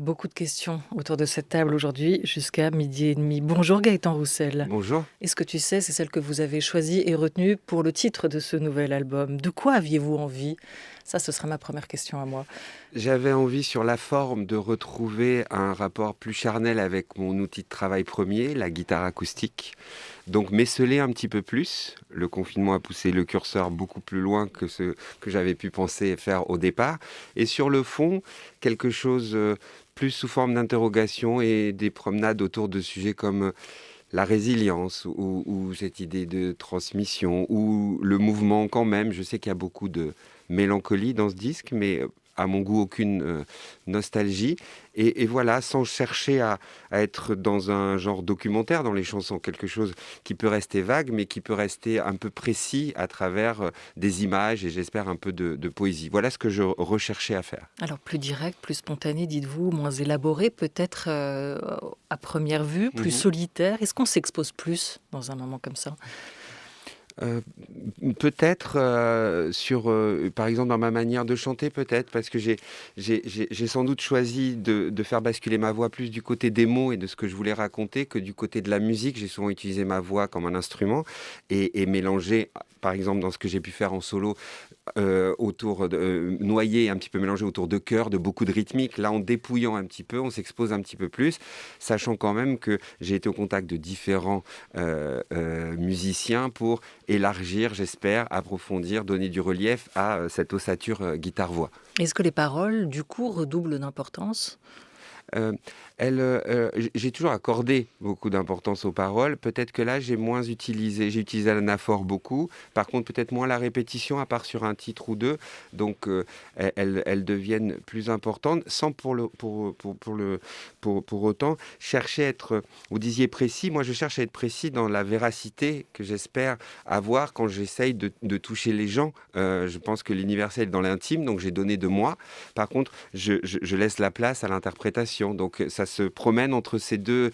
Beaucoup de questions autour de cette table aujourd'hui jusqu'à 12h30. Bonjour Gaëtan Roussel. Bonjour. Est-ce que tu sais, c'est celle que vous avez choisie et retenue pour le titre de ce nouvel album. De quoi aviez-vous envie? Ça, ce sera ma première question à moi. J'avais envie sur la forme de retrouver un rapport plus charnel avec mon outil de travail premier, la guitare acoustique. Donc m'esseler un petit peu plus. Le confinement a poussé le curseur beaucoup plus loin que ce que j'avais pu penser faire au départ. Et sur le fond, quelque chose plus sous forme d'interrogation et des promenades autour de sujets comme la résilience ou cette idée de transmission ou le mouvement quand même. Je sais qu'il y a beaucoup de mélancolie dans ce disque, mais à mon goût, aucune nostalgie. Et voilà, sans chercher à être dans un genre documentaire dans les chansons, quelque chose qui peut rester vague, mais qui peut rester un peu précis à travers des images et j'espère un peu de poésie. Voilà ce que je recherchais à faire. Alors plus direct, plus spontané, dites-vous, moins élaboré, peut-être à première vue, plus solitaire. Est-ce qu'on s'expose plus dans un moment comme ça? Euh, Peut-être par exemple, dans ma manière de chanter, peut-être, parce que j'ai sans doute choisi de faire basculer ma voix plus du côté des mots et de ce que je voulais raconter que du côté de la musique. J'ai souvent utilisé ma voix comme un instrument et mélangé, par exemple, dans ce que j'ai pu faire en solo, autour de noyer, un petit peu mélangé autour de chœurs, de beaucoup de rythmique. Là, en dépouillant un petit peu, on s'expose un petit peu plus, sachant quand même que j'ai été au contact de différents musiciens pour élargir, j'espère, approfondir, donner du relief à cette ossature guitare-voix. Est-ce que les paroles, du coup, redoublent d'importance? Euh, j'ai toujours accordé beaucoup d'importance aux paroles. Peut-être que là, j'ai utilisé l'anaphore beaucoup. Par contre, peut-être moins la répétition, à part sur un titre ou deux. Donc, elles deviennent plus importantes, sans pour autant chercher à être, vous disiez précis. Moi, je cherche à être précis dans la véracité que j'espère avoir quand j'essaye de toucher les gens. Je pense que l'universel est dans l'intime, donc j'ai donné de moi. Par contre, je laisse la place à l'interprétation. Donc ça se promène entre ces deux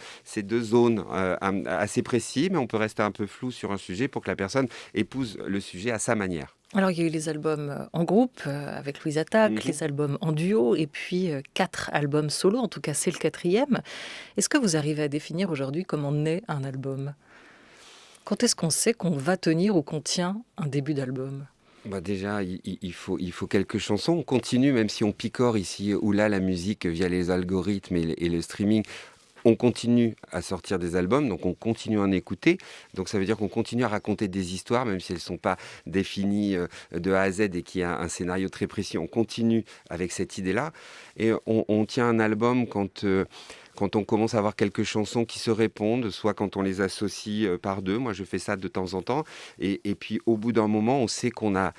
zones assez précis, mais on peut rester un peu flou sur un sujet pour que la personne épouse le sujet à sa manière. Alors, il y a eu les albums en groupe avec Louise Attaque, Mhm. les albums en duo et puis 4 albums solo, en tout cas c'est le 4e. Est-ce que vous arrivez à définir aujourd'hui comment naît un album? Quand est-ce qu'on sait qu'on va tenir ou qu'on tient un début d'album? Bah déjà, il faut quelques chansons. On continue, même si on picore ici ou là la musique via les algorithmes et le streaming. On continue à sortir des albums, donc on continue à en écouter. Donc ça veut dire qu'on continue à raconter des histoires, même si elles ne sont pas définies de A à Z et qu'il y a un scénario très précis. On continue avec cette idée-là. Et on tient un album quand on commence à avoir quelques chansons qui se répondent, soit quand on les associe par deux. Moi, je fais ça de temps en temps. Et puis, au bout d'un moment, on sait qu'on a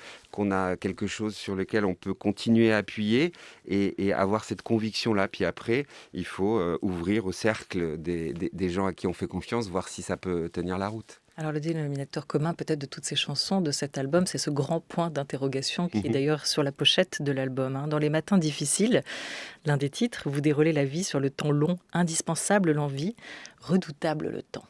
quelque chose sur lequel on peut continuer à appuyer et avoir cette conviction-là. Puis après, il faut ouvrir au cercle des gens à qui on fait confiance, voir si ça peut tenir la route. Alors le dénominateur commun peut-être de toutes ces chansons, de cet album, c'est ce grand point d'interrogation qui est Mhm. d'ailleurs sur la pochette de l'album, hein. Dans Les Matins difficiles, l'un des titres, vous déroulez la vie sur le temps long, indispensable l'envie, redoutable le temps.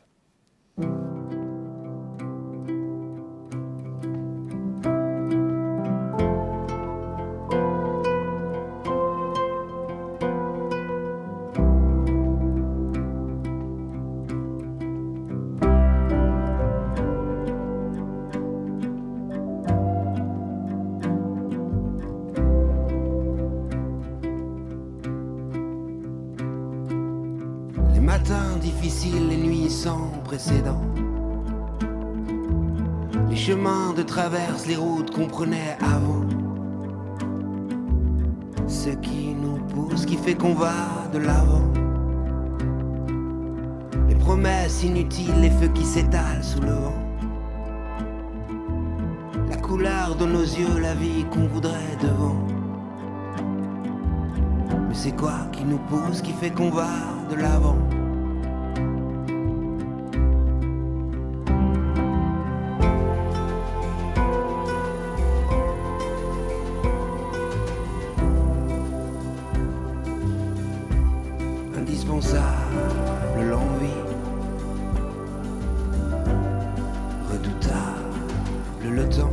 Les matins difficiles, les nuits sans précédent. Les chemins de traverse, les routes qu'on prenait avant. Ce qui nous pousse, qui fait qu'on va de l'avant. Les promesses inutiles, les feux qui s'étalent sous le vent. La couleur de nos yeux, la vie qu'on voudrait devant. Mais c'est quoi qui nous pousse, qui fait qu'on va de l'avant? Indispensable l'envie, redoutable le temps.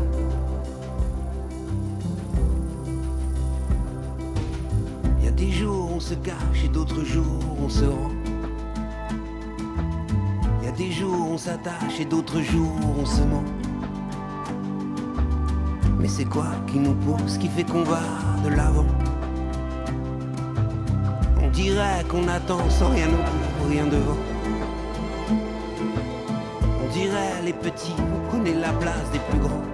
Il y a des jours on se cache et d'autres jours on se rend. Il y a des jours on s'attache et d'autres jours on se ment. Mais c'est quoi qui nous pousse, qui fait qu'on va de l'avant? On dirait qu'on attend sans rien au bout, rien devant. On dirait les petits, on connaît la place des plus grands.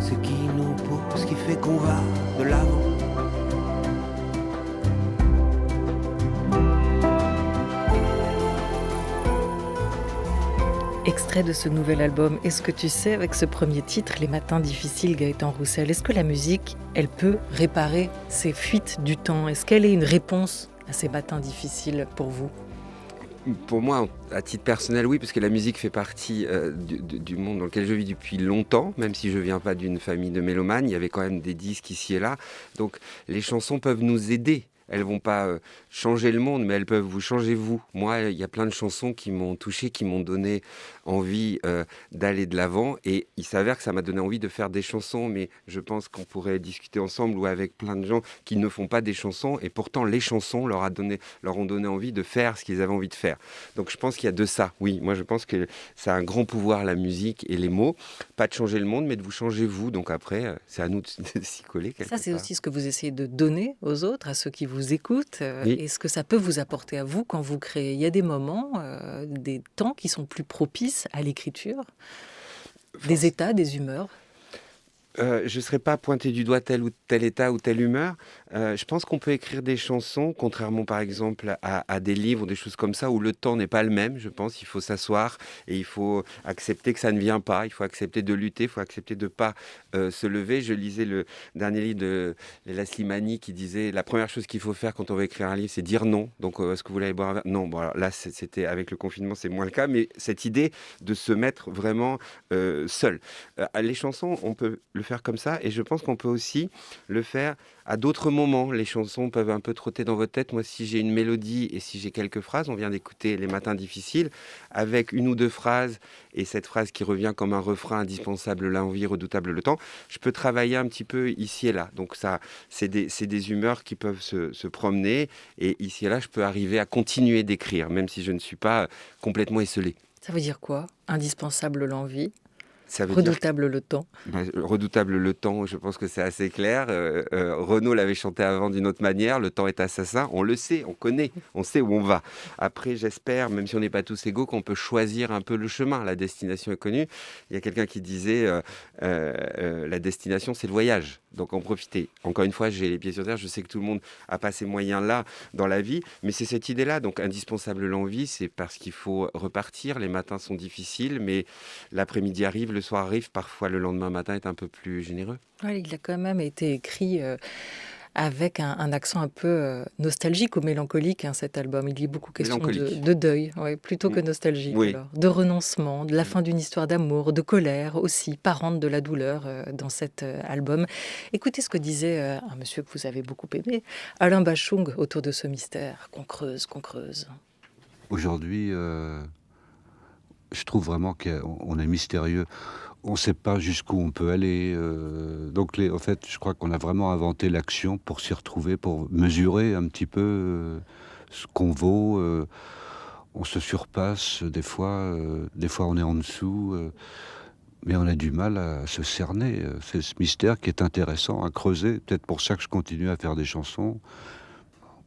Ce qui nous pousse, qui fait qu'on va de l'avant. Extrait de ce nouvel album, est-ce que tu sais, avec ce premier titre, Les matins difficiles, Gaëtan Roussel, est-ce que la musique, elle peut réparer ces fuites du temps? Est-ce qu'elle est une réponse à ces matins difficiles pour vous? Pour moi, à titre personnel, oui, parce que la musique fait partie du monde dans lequel je vis depuis longtemps, même si je viens pas d'une famille de mélomanes, il y avait quand même des disques ici et là. Donc les chansons peuvent nous aider. Elles vont pas changer le monde, mais elles peuvent vous changer vous. Moi, il y a plein de chansons qui m'ont touché, qui m'ont donné envie d'aller de l'avant. Et il s'avère que ça m'a donné envie de faire des chansons, mais je pense qu'on pourrait discuter ensemble ou avec plein de gens qui ne font pas des chansons. Et pourtant, les chansons leur ont donné envie de faire ce qu'ils avaient envie de faire. Donc je pense qu'il y a de ça. Oui, moi je pense que ça a un grand pouvoir, la musique et les mots. Pas de changer le monde, mais de vous changer vous. Donc après, c'est à nous de s'y coller quelque Ça, c'est part. aussi ce que vous essayez de donner aux autres, à ceux qui vous écoutent, Oui. et ce que ça peut vous apporter à vous quand vous créez. Il y a des moments, des temps qui sont plus propices à l'écriture, des états, des humeurs. Je ne serais pas pointé du doigt tel ou tel état ou telle humeur. Je pense qu'on peut écrire des chansons, contrairement par exemple à des livres ou des choses comme ça, où le temps n'est pas le même. Je pense qu'il faut s'asseoir et il faut accepter que ça ne vient pas. Il faut accepter de lutter, il faut accepter de ne pas se lever. Je lisais le dernier livre de Léla Slimani qui disait la première chose qu'il faut faire quand on veut écrire un livre, c'est dire non. Donc, est-ce que vous voulez aller boire un verre? Non, bon, alors là, c'était avec le confinement, c'est moins le cas, mais cette idée de se mettre vraiment seul. Les chansons, on peut le faire comme ça, et je pense qu'on peut aussi le faire à d'autres moments. Les chansons peuvent un peu trotter dans votre tête. Moi, si j'ai une mélodie et si j'ai quelques phrases, on vient d'écouter Les matins difficiles, avec une ou deux phrases, et cette phrase qui revient comme un refrain indispensable, l'envie, redoutable le temps, je peux travailler un petit peu ici et là. Donc ça, c'est des humeurs qui peuvent se promener, et ici et là, je peux arriver à continuer d'écrire, même si je ne suis pas complètement esselé. Ça veut dire quoi? Indispensable l'envie, Ça veut dire redoutable le temps. redoutable le temps, je pense que c'est assez clair. Renaud l'avait chanté avant d'une autre manière, le temps est assassin, on le sait, on connaît, on sait où on va. Après, j'espère, même si on n'est pas tous égaux, qu'on peut choisir un peu le chemin. La destination est connue. Il y a quelqu'un qui disait la destination, c'est le voyage. Donc en profiter. Encore une fois, j'ai les pieds sur terre, je sais que tout le monde n'a pas ces moyens-là dans la vie, mais c'est cette idée-là. Donc indispensable l'envie, c'est parce qu'il faut repartir. Les matins sont difficiles, mais l'après-midi arrive, le soir arrive, parfois le lendemain matin est un peu plus généreux. Ouais, il a quand même été écrit avec un accent un peu nostalgique ou mélancolique, cet album. Il y a beaucoup question de deuil, ouais, plutôt que nostalgique. Oui. Alors. De renoncement, de la fin d'une histoire d'amour, de colère aussi, parente de la douleur dans cet album. Écoutez ce que disait un monsieur que vous avez beaucoup aimé, Alain Bachung, autour de ce mystère qu'on creuse, qu'on creuse. Aujourd'hui, je trouve vraiment qu'on est mystérieux. On ne sait pas jusqu'où on peut aller. Donc, en fait, je crois qu'on a vraiment inventé l'action pour s'y retrouver, pour mesurer un petit peu ce qu'on vaut. On se surpasse des fois on est en dessous. Mais on a du mal à se cerner. C'est ce mystère qui est intéressant à creuser. Peut-être pour ça que je continue à faire des chansons.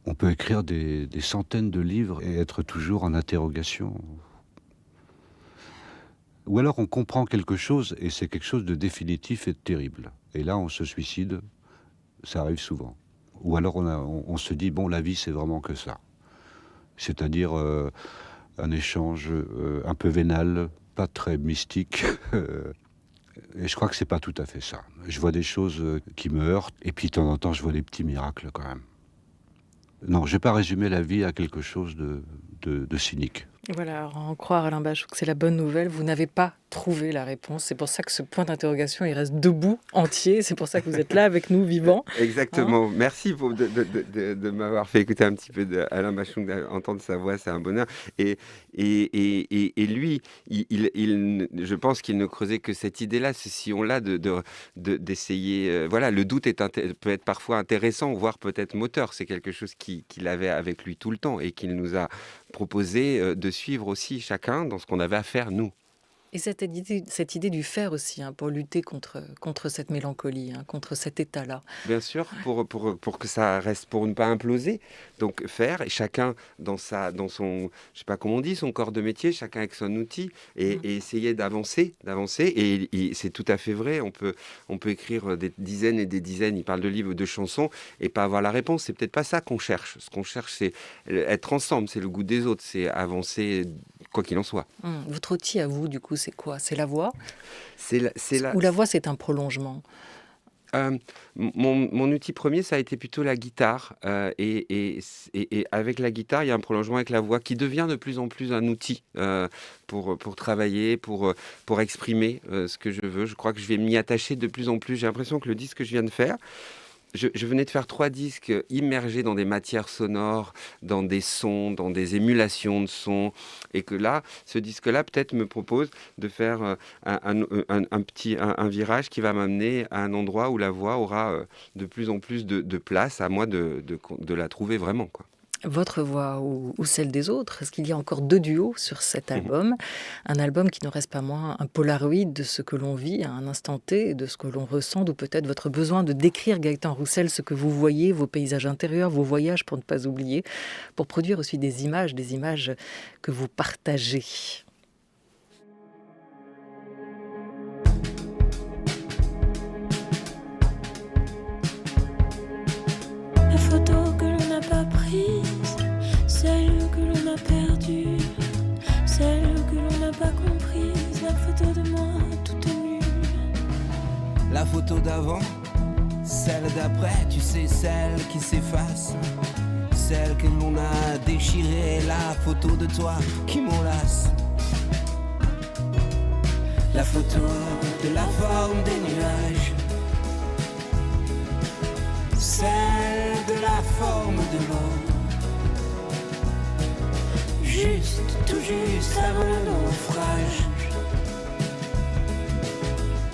On peut écrire des centaines de livres et être toujours en interrogation. Ou alors on comprend quelque chose et c'est quelque chose de définitif et de terrible. Et là, on se suicide. Ça arrive souvent. Ou alors on se dit, bon, la vie, c'est vraiment que ça. C'est-à-dire un échange un peu vénal, pas très mystique. Et je crois que c'est pas tout à fait ça. Je vois des choses qui me heurtent, et puis de temps en temps, je vois des petits miracles quand même. Non, je vais pas résumer la vie à quelque chose de cynique. Voilà, alors, à en croire Alain Bachung, c'est la bonne nouvelle. Vous n'avez pas trouvé la réponse. C'est pour ça que ce point d'interrogation, il reste debout, entier. C'est pour ça que vous êtes là avec nous, vivant. Hein. Exactement. Merci de m'avoir fait écouter un petit peu d'Alain Bachung, entendre sa voix, c'est un bonheur. Et lui, je pense qu'il ne creusait que cette idée-là, ce sillon-là d'essayer. Voilà, le doute peut être parfois intéressant, voire peut-être moteur. C'est quelque chose qu'il avait avec lui tout le temps et qu'il nous a proposé de suivre aussi chacun dans ce qu'on avait à faire, nous. Et cette idée du faire aussi, hein, pour lutter contre cette mélancolie, hein, contre cet état-là. Bien sûr, pour que ça reste, pour ne pas imploser. Donc faire, et chacun dans son, je sais pas comment on dit, son corps de métier, chacun avec son outil, et essayer d'avancer. Et c'est tout à fait vrai, on peut écrire des dizaines et des dizaines, il parle de livres, de chansons, et pas avoir la réponse. C'est peut-être pas ça qu'on cherche. Ce qu'on cherche, c'est être ensemble, c'est le goût des autres, c'est avancer, quoi qu'il en soit. Votre outil à vous, du coup, c'est quoi? C'est la voix? C'est Ou la voix, c'est un prolongement? Mon outil premier, ça a été plutôt la guitare. Et avec la guitare, il y a un prolongement avec la voix qui devient de plus en plus un outil pour travailler, pour exprimer ce que je veux. Je crois que je vais m'y attacher de plus en plus. J'ai l'impression que le disque que je viens de faire, je venais de faire 3 disques immergés dans des matières sonores, dans des sons, dans des émulations de sons, et que là, ce disque-là peut-être me propose de faire un virage qui va m'amener à un endroit où la voix aura de plus en plus de place, à moi de la trouver vraiment, quoi. Votre voix ou celle des autres? Est-ce qu'il y a encore 2 duos sur cet album? Un album qui ne reste pas moins un polaroid de ce que l'on vit à un instant T, de ce que l'on ressent, ou peut-être votre besoin de décrire, Gaëtan Roussel, ce que vous voyez, vos paysages intérieurs, vos voyages, pour ne pas oublier, pour produire aussi des images que vous partagez. La photo que l'on n'a pas prise, celle que l'on a perdue, celle que l'on n'a pas comprise, la photo de moi toute nue. La photo d'avant, celle d'après, tu sais, celle qui s'efface, celle que l'on a déchirée, la photo de toi qui m'enlace. La photo de la forme des nuages, celle de la forme de l'eau, juste, tout juste avant le naufrage.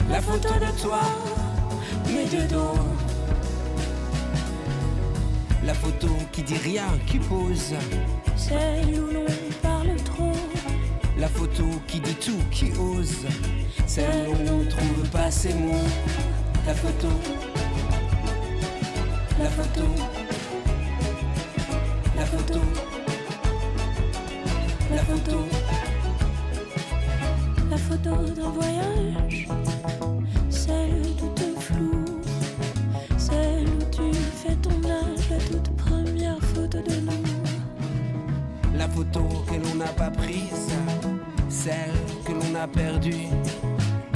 La photo de toi, mais de dos. La photo qui dit rien, qui pose. Celle où l'on parle trop. La photo qui dit tout, qui ose. Celle où l'on trouve pas ses mots. La photo. La photo. La photo. La photo. La photo d'un voyage, celle toute floue, celle où tu fais ton âge, la toute première photo de nous. La photo que l'on n'a pas prise, celle que l'on a perdue,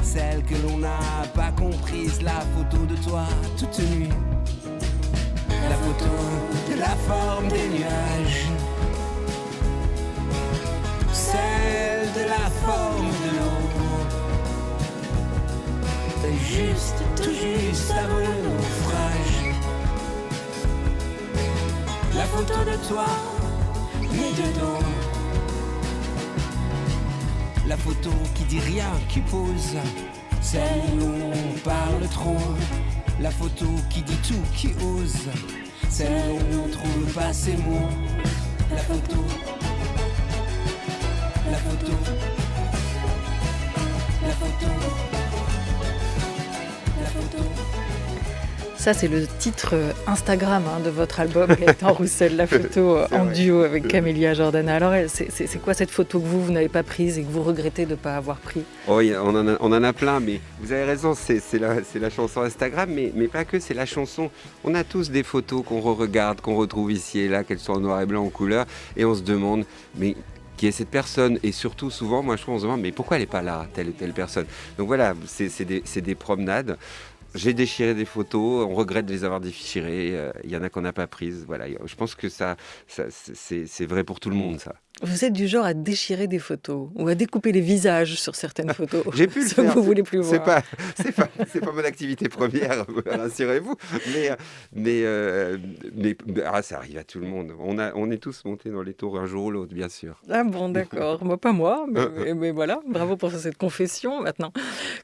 celle que l'on n'a pas comprise, la photo de toi toute nue. La photo de la forme des nuages, celle de la forme de l'eau, juste, tout juste avant le naufrage. La photo de toi, mais de dos. La photo qui dit rien, qui pose, celle où on parle trop. La photo qui dit tout, qui ose, celle où on trouve pas ses mots. La photo. La photo. La photo. La photo. Ça, c'est le titre Instagram de votre album, Gaëtan Roussel, la photo en duo avec Camélia Jordana. Alors, c'est quoi cette photo que vous n'avez pas prise et que vous regrettez de ne pas avoir pris? Oh, on en a plein, mais vous avez raison, c'est la chanson Instagram, mais pas que, c'est la chanson. On a tous des photos qu'on re-regarde, qu'on retrouve ici et là, qu'elles soient en noir et blanc ou en couleur, et on se demande, mais qui est cette personne? Et surtout, souvent, moi je trouve, on se demande, mais pourquoi elle n'est pas là, telle ou telle personne? Donc voilà, c'est des promenades. J'ai déchiré des photos, on regrette de les avoir déchirées, il y en a qu'on n'a pas prises. Voilà, je pense que ça c'est vrai pour tout le monde, ça. Vous êtes du genre à déchirer des photos ou à découper les visages sur certaines photos. J'ai pu le Ce que faire. vous voulez plus C'est voir. c'est pas mon activité première, rassurez-vous. Mais ça arrive à tout le monde. On est tous montés dans les tours un jour ou l'autre, bien sûr. Ah bon, d'accord. Moi, pas moi, mais voilà. Bravo pour cette confession. Maintenant,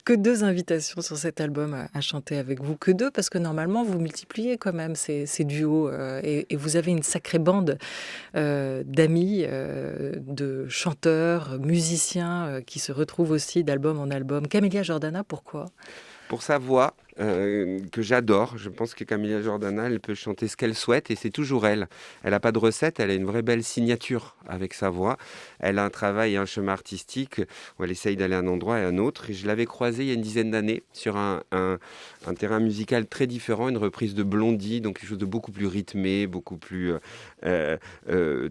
que 2 invitations sur cet album à chanter avec vous. Que 2, parce que normalement, vous multipliez quand même ces duos et vous avez une sacrée bande d'amis, de chanteurs, musiciens qui se retrouvent aussi d'album en album. Camélia Jordana, pourquoi ? Pour sa voix, que j'adore. Je pense que Camélia Jordana, elle peut chanter ce qu'elle souhaite et c'est toujours elle. Elle n'a pas de recette, elle a une vraie belle signature avec sa voix. Elle a un travail et un chemin artistique où elle essaye d'aller à un endroit et à un autre. Et je l'avais croisée il y a une dizaine d'années sur un terrain musical très différent, une reprise de Blondie, donc quelque chose de beaucoup plus rythmé, beaucoup plus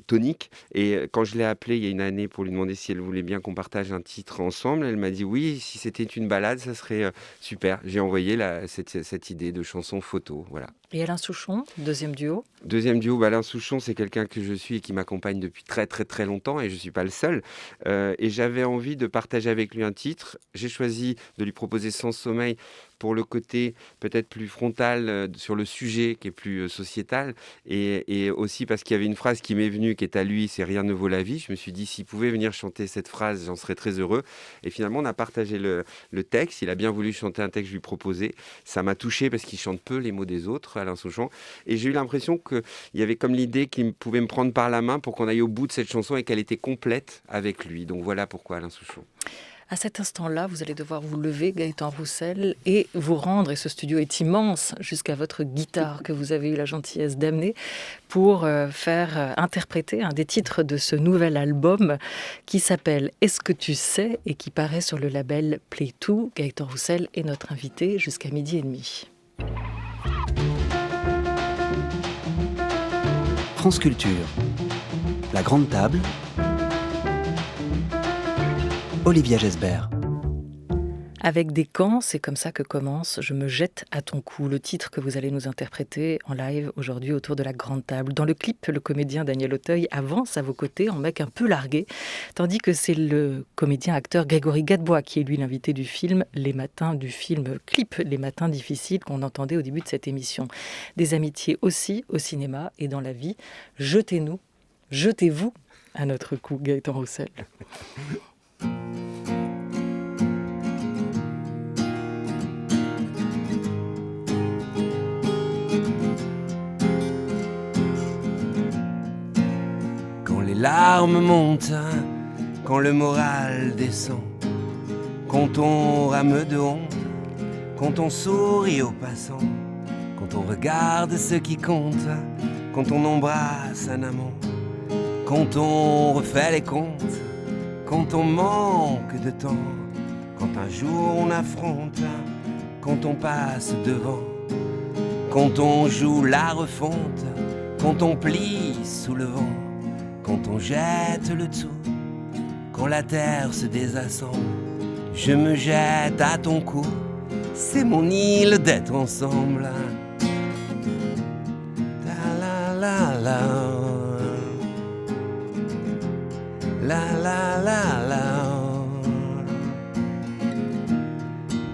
tonique. Et quand je l'ai appelée il y a une année pour lui demander si elle voulait bien qu'on partage un titre ensemble, elle m'a dit oui, si c'était une balade, ça serait super. J'ai envoyé cette idée de chanson photo, voilà. Et Alain Souchon, deuxième duo. Deuxième duo, Alain Souchon, c'est quelqu'un que je suis et qui m'accompagne depuis très très très longtemps et je ne suis pas le seul. Et j'avais envie de partager avec lui un titre. J'ai choisi de lui proposer Sans sommeil pour le côté peut-être plus frontal sur le sujet qui est plus sociétal et aussi parce qu'il y avait une phrase qui m'est venue qui est à lui, c'est « Rien ne vaut la vie ». Je me suis dit, s'il pouvait venir chanter cette phrase, j'en serais très heureux. Et finalement, on a partagé le texte. Il a bien voulu chanter un texte que je lui proposais. Ça m'a touché parce qu'il chante peu les mots des autres, Alain Souchon. Et j'ai eu l'impression qu'il y avait comme l'idée qu'il pouvait me prendre par la main pour qu'on aille au bout de cette chanson et qu'elle était complète avec lui. Donc voilà pourquoi Alain Souchon. À cet instant-là, vous allez devoir vous lever, Gaëtan Roussel, et vous rendre, et ce studio est immense, jusqu'à votre guitare que vous avez eu la gentillesse d'amener pour faire interpréter un des titres de ce nouvel album qui s'appelle « Est-ce que tu sais ?» et qui paraît sur le label Play2. Gaëtan Roussel est notre invité jusqu'à 12h30. France Culture, la grande table, Olivia Gesbert. Avec des camps, c'est comme ça que commence « Je me jette à ton cou », le titre que vous allez nous interpréter en live aujourd'hui autour de la grande table. Dans le clip, le comédien Daniel Auteuil avance à vos côtés en mec un peu largué, tandis que c'est le comédien-acteur Grégory Gadebois qui est lui l'invité du film Les Matins, du film clip Les Matins difficiles qu'on entendait au début de cette émission. Des amitiés aussi au cinéma et dans la vie. Jetez-vous à notre cou, Gaëtan Roussel. Les larmes montent, quand le moral descend, quand on rame de honte, quand on sourit aux passants, quand on regarde ce qui compte, quand on embrasse un amant, quand on refait les comptes, quand on manque de temps, quand un jour on affronte, quand on passe devant, quand on joue la refonte, quand on plie sous le vent, quand on jette le tout, quand la terre se désassemble, je me jette à ton cou, c'est mon île d'être ensemble. La la la la la la la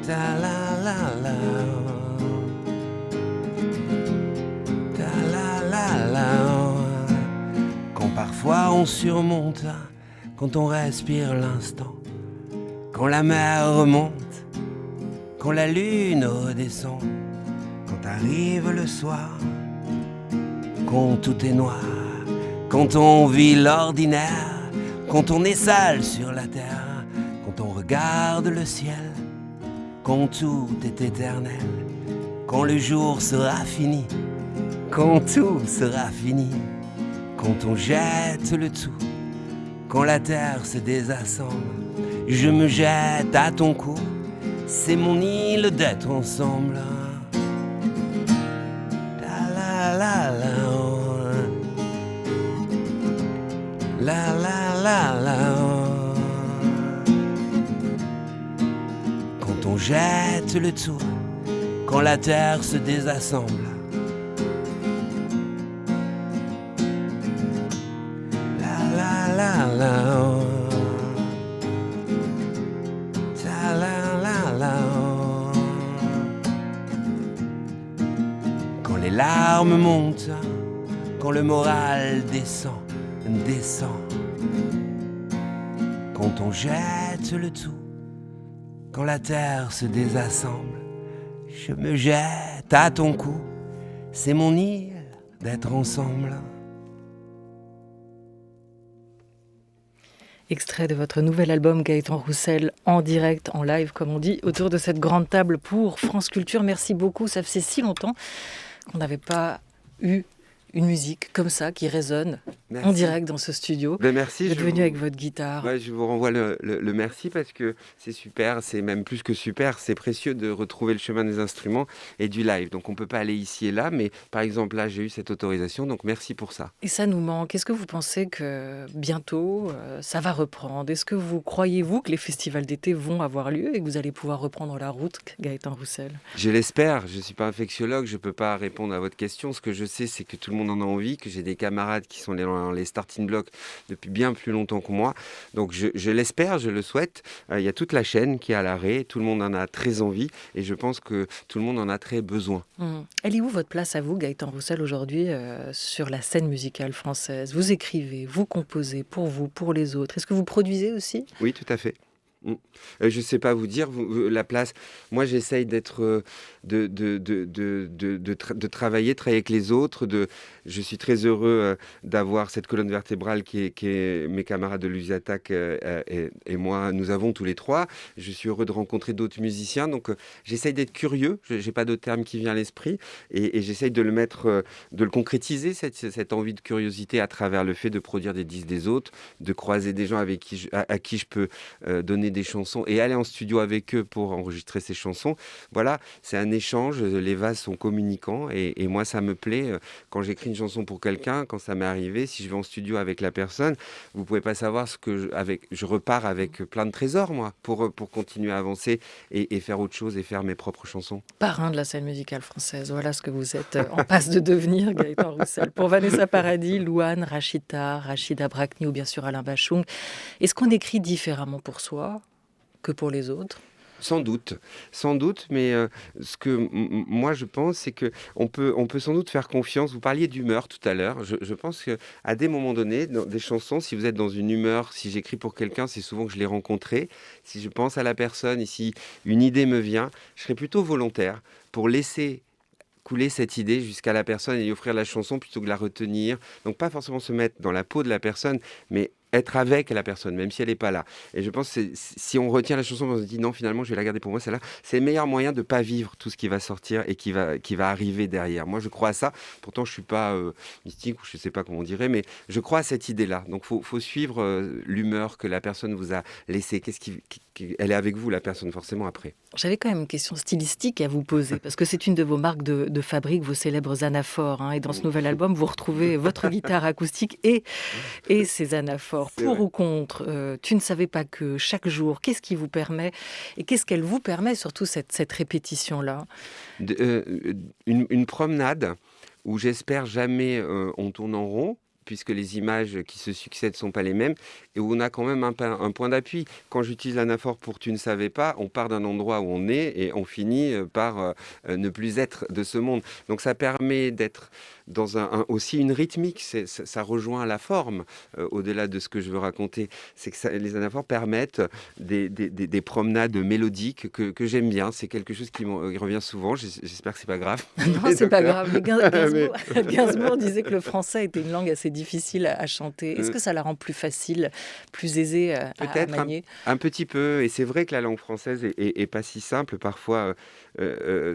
ta la la la ta la la la. Parfois on surmonte, quand on respire l'instant, quand la mer remonte, quand la lune redescend, quand arrive le soir, quand tout est noir, quand on vit l'ordinaire, quand on est seul sur la terre, quand on regarde le ciel, quand tout est éternel, quand le jour sera fini, quand tout sera fini. Quand on jette le tout, quand la terre se désassemble, je me jette à ton cou, c'est mon île d'être ensemble. La la la la la la la la. Quand on jette le tout, quand la terre se désassemble, la larmes montent, quand le moral descend, descend. Quand on jette le tout, quand la terre se désassemble, je me jette à ton cou, c'est mon île d'être ensemble. Extrait de votre nouvel album Gaëtan Roussel, en direct, en live, comme on dit, autour de cette grande table pour France Culture. Merci beaucoup, ça faisait si longtemps qu'on n'avait pas eu une musique comme ça, qui résonne en direct dans ce studio. Ben merci. Vous êtes venu avec votre guitare. Ouais, je vous renvoie le merci parce que c'est super, c'est même plus que super, c'est précieux de retrouver le chemin des instruments et du live. Donc on ne peut pas aller ici et là, mais par exemple là j'ai eu cette autorisation, donc merci pour ça. Et ça nous manque. Est-ce que vous pensez que bientôt ça va reprendre? Est-ce que vous croyez-vous que les festivals d'été vont avoir lieu et que vous allez pouvoir reprendre la route, Gaëtan Roussel? Je l'espère, je ne suis pas infectiologue, je ne peux pas répondre à votre question. Ce que je sais, c'est que tout le monde en a envie, que j'ai des camarades qui sont dans les starting blocks depuis bien plus longtemps que moi. Donc je l'espère, je le souhaite. Il y a toute la chaîne qui est à l'arrêt, tout le monde en a très envie et je pense que tout le monde en a très besoin. Elle est où votre place à vous, Gaëtan Roussel, aujourd'hui sur la scène musicale française? Vous écrivez, vous composez pour vous, pour les autres. Est-ce que vous produisez aussi? Oui, tout à fait. Je ne sais pas vous dire la place. Moi, j'essaye d'être, de travailler avec les autres. Je suis très heureux d'avoir cette colonne vertébrale qui est mes camarades de Lusiatak et moi. Nous avons tous les trois. Je suis heureux de rencontrer d'autres musiciens. Donc, j'essaye d'être curieux. Je n'ai pas de terme qui vient à l'esprit. Et j'essaye de le mettre, de le concrétiser, cette envie de curiosité à travers le fait de produire des disques des autres, de croiser des gens avec à qui je peux donner des chansons et aller en studio avec eux pour enregistrer ces chansons. Voilà, c'est un échange, les vases sont communicants et moi ça me plaît quand j'écris une chanson pour quelqu'un, quand ça m'est arrivé, si je vais en studio avec la personne, vous pouvez pas savoir ce que je repars avec plein de trésors moi pour continuer à avancer et faire autre chose et faire mes propres chansons. Parrain de la scène musicale française, voilà ce que vous êtes en passe de devenir, Gaëtan Roussel. Pour Vanessa Paradis, Louane, Rachida Brakni ou bien sûr Alain Bachung, est-ce qu'on écrit différemment pour soi que pour les autres? Sans doute, mais ce que moi je pense, c'est que on peut sans doute faire confiance. Vous parliez d'humeur tout à l'heure. Je pense qu'à des moments donnés, dans des chansons, si vous êtes dans une humeur, si j'écris pour quelqu'un, c'est souvent que je l'ai rencontré. Si je pense à la personne et si une idée me vient, je serai plutôt volontaire pour laisser couler cette idée jusqu'à la personne et lui offrir la chanson plutôt que de la retenir. Donc pas forcément se mettre dans la peau de la personne, mais être avec la personne, même si elle n'est pas là. Et je pense que si on retient la chanson, on se dit non, finalement, je vais la garder pour moi, celle-là, c'est le meilleur moyen de ne pas vivre tout ce qui va sortir et qui va arriver derrière. Moi, je crois à ça. Pourtant, je ne suis pas mystique ou je ne sais pas comment on dirait, mais je crois à cette idée-là. Donc, il faut suivre l'humeur que la personne vous a laissée. Elle est avec vous, la personne, forcément, après. J'avais quand même une question stylistique à vous poser, parce que c'est une de vos marques de fabrique, vos célèbres anaphores. Et dans ce nouvel album, vous retrouvez votre guitare acoustique et ces anaphores. Pour ou contre, tu ne savais pas que chaque jour, qu'est-ce qui vous permet et qu'est-ce qu'elle vous permet, surtout cette répétition-là? Une promenade où j'espère jamais on tourne en rond, puisque les images qui se succèdent ne sont pas les mêmes, et où on a quand même un point d'appui. Quand j'utilise l'anaphore pour « tu ne savais pas », on part d'un endroit où on est et on finit par ne plus être de ce monde. Donc ça permet d'être dans aussi une rythmique, ça rejoint la forme, au-delà de ce que je veux raconter. C'est que les anaphores permettent des promenades mélodiques que j'aime bien. C'est quelque chose qui revient souvent, j'espère que c'est pas grave. Non, c'est pas grave. Mais Gainsbourg disait que le français était une langue assez difficile à chanter. Est-ce que ça la rend plus facile, plus aisée à manier? Un petit peu, et c'est vrai que la langue française est pas si simple. Parfois,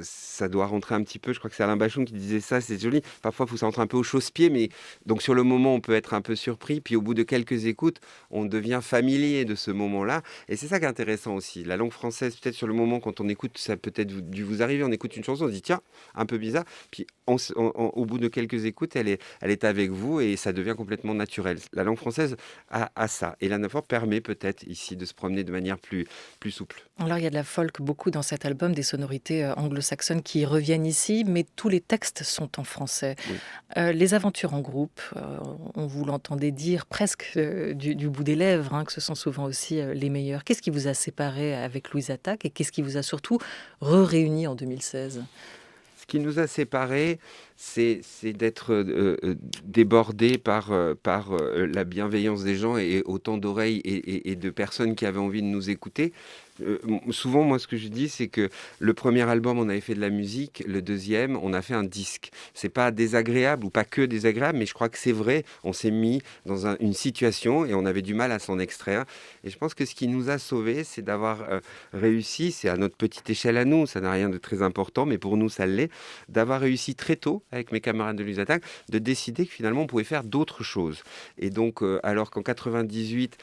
ça doit rentrer un petit peu. Je crois que c'est Alain Bachung qui disait ça, c'est joli. Parfois, il faut que ça rentre un peu au chausse-pied, mais donc sur le moment, on peut être un peu surpris. Puis au bout de quelques écoutes, on devient familier de ce moment-là. Et c'est ça qui est intéressant aussi. La langue française, peut-être sur le moment, quand on écoute, ça peut-être dû vous arriver, on écoute une chanson, on se dit tiens, un peu bizarre. Puis au bout de quelques écoutes, elle est avec vous et ça devient complètement naturel. La langue française a ça. Et l'anaphore permet peut-être ici de se promener de manière plus souple. Alors il y a de la folk beaucoup dans cet album, des sonorités anglo-saxonnes qui reviennent ici, mais tous les textes sont en français. Oui. Les aventures en groupe, on vous l'entendait dire presque du bout des lèvres, que ce sont souvent aussi les meilleurs. Qu'est-ce qui vous a séparé avec Louise Attaque et qu'est-ce qui vous a surtout réuni en 2016 ? Ce qui nous a séparés, c'est d'être débordé par la bienveillance des gens et autant d'oreilles et de personnes qui avaient envie de nous écouter. Souvent, moi, ce que je dis, c'est que le premier album, on avait fait de la musique, le deuxième, on a fait un disque. C'est pas désagréable ou pas que désagréable, mais je crois que c'est vrai. On s'est mis dans une situation et on avait du mal à s'en extraire. Et je pense que ce qui nous a sauvés, c'est d'avoir réussi, c'est à notre petite échelle à nous, ça n'a rien de très important, mais pour nous, ça l'est, d'avoir réussi très tôt, avec mes camarades de l'USATAC, de décider que finalement, on pouvait faire d'autres choses. Et donc, alors qu'en 98,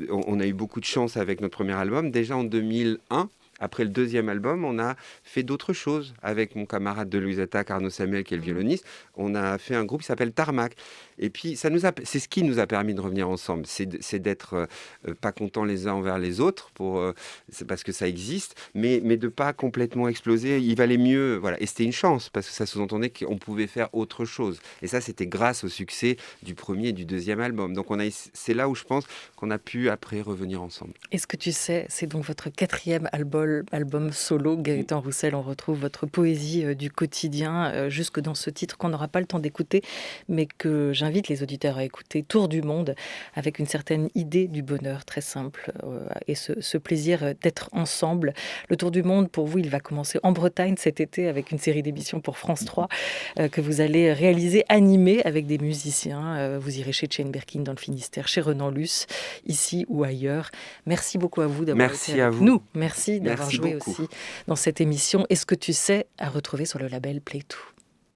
on a eu beaucoup de chance avec notre premier album. Déjà en 2001, après le deuxième album, on a fait d'autres choses avec mon camarade de l'USATAC, Arnaud Samuel, qui est le violoniste. On a fait un groupe qui s'appelle Tarmac. Et puis, c'est ce qui nous a permis de revenir ensemble. C'est d'être pas contents les uns envers les autres, c'est parce que ça existe, mais de pas complètement exploser. Il valait mieux, voilà. Et c'était une chance, parce que ça sous-entendait qu'on pouvait faire autre chose. Et ça, c'était grâce au succès du premier et du deuxième album. Donc, c'est là où je pense qu'on a pu, après, revenir ensemble. Est-ce que tu sais, c'est donc votre 4e album solo, Gaëtan Roussel. On retrouve votre poésie du quotidien, jusque dans ce titre qu'on n'aura pas le temps d'écouter, mais que j'invite les auditeurs à écouter, Tour du monde, avec une certaine idée du bonheur très simple, et ce plaisir d'être ensemble. Le Tour du monde, pour vous, il va commencer en Bretagne cet été avec une série d'émissions pour France 3 que vous allez réaliser, animer avec des musiciens. Vous irez chez Jane Birkin dans le Finistère, chez Renan Luce, ici ou ailleurs. Merci beaucoup à vous d'avoir été avec nous. Merci d'avoir joué beaucoup aussi dans cette émission. Est-ce que tu sais, à retrouver sur le label Play2.